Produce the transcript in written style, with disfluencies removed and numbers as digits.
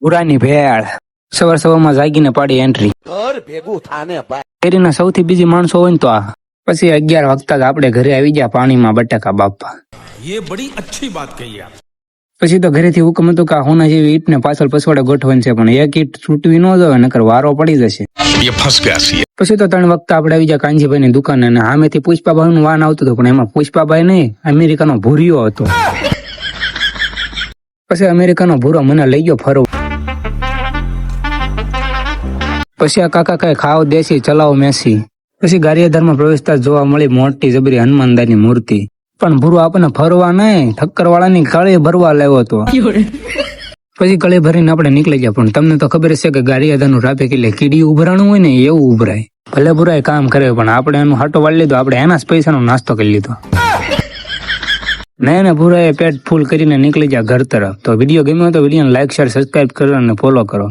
પુરાની ભેળ સવારમાં જાગીને પાડી એન્ટ્રી. ઘર ભેગું થાને ભાઈ. શેરીના સૌથી બીજી માણસો હોય ને તો આ. પછી 11 વાગતા જ આપણે ઘરે આવી ગયા પાણીમાં બટાકા બાપા. ये बड़ी अच्छी बात कही आप. પછી તો ઘરેથી હુકમ હતો કે આ હોના જેવી ઈટ ને પાછળ પછવાડે ગોઠવવાની છે, પણ એક ઈટ છૂટવી ન જોઈએ નકર વારો પડી જશે. ये फंस गया सी. પછી તો 3 વખત આપણે આવી ગયા કાંજીભાઈ ની દુકાને અને સામેથી પુષ્પાભાઈ નું વાન આવતું હતું, પણ એમાં પુષ્પાભાઈ નહીં, અમેરિકાનો ભૂરિયો હતો. પછી અમેરિકાનો ભૂરો મને લઈ ગયો ફરવા. પછી આ કાકા કઈ ખાવ દેશી ચલાવો મેસી. પછી ગારિયાધારમાં પ્રવેશતા જોવા મળી મોટી જબરી હનુમાનદાની મૂર્તિ. પણ ભૂરો આપણને ફરવા નહીં, ઠક્કર વાળાની કળી ભરવા લાવ્યો હતો. પછી કળી ભરીને આપણે નીકળી ગયા. પણ તમને તો ખબર છે કે ગારિયાધારનું ટ્રાફિક એટલે કીડી ઉભરાણું હોય ને એવું ઉભરાય. ભલે ભૂરાય કામ કરે પણ આપણે એનું હાટો વાળી લીધો, આપણે એના જ પૈસાનો નાસ્તો કરી લીધો. ને ભૂરાએ પેટ ફૂલ કરીને નીકળી ગયા ઘર તરફ. તો વિડીયો ગમ્યો તો વિડીયોને લાઈક શેર સબસ્ક્રાઇબ કરો અને ફોલો કરો.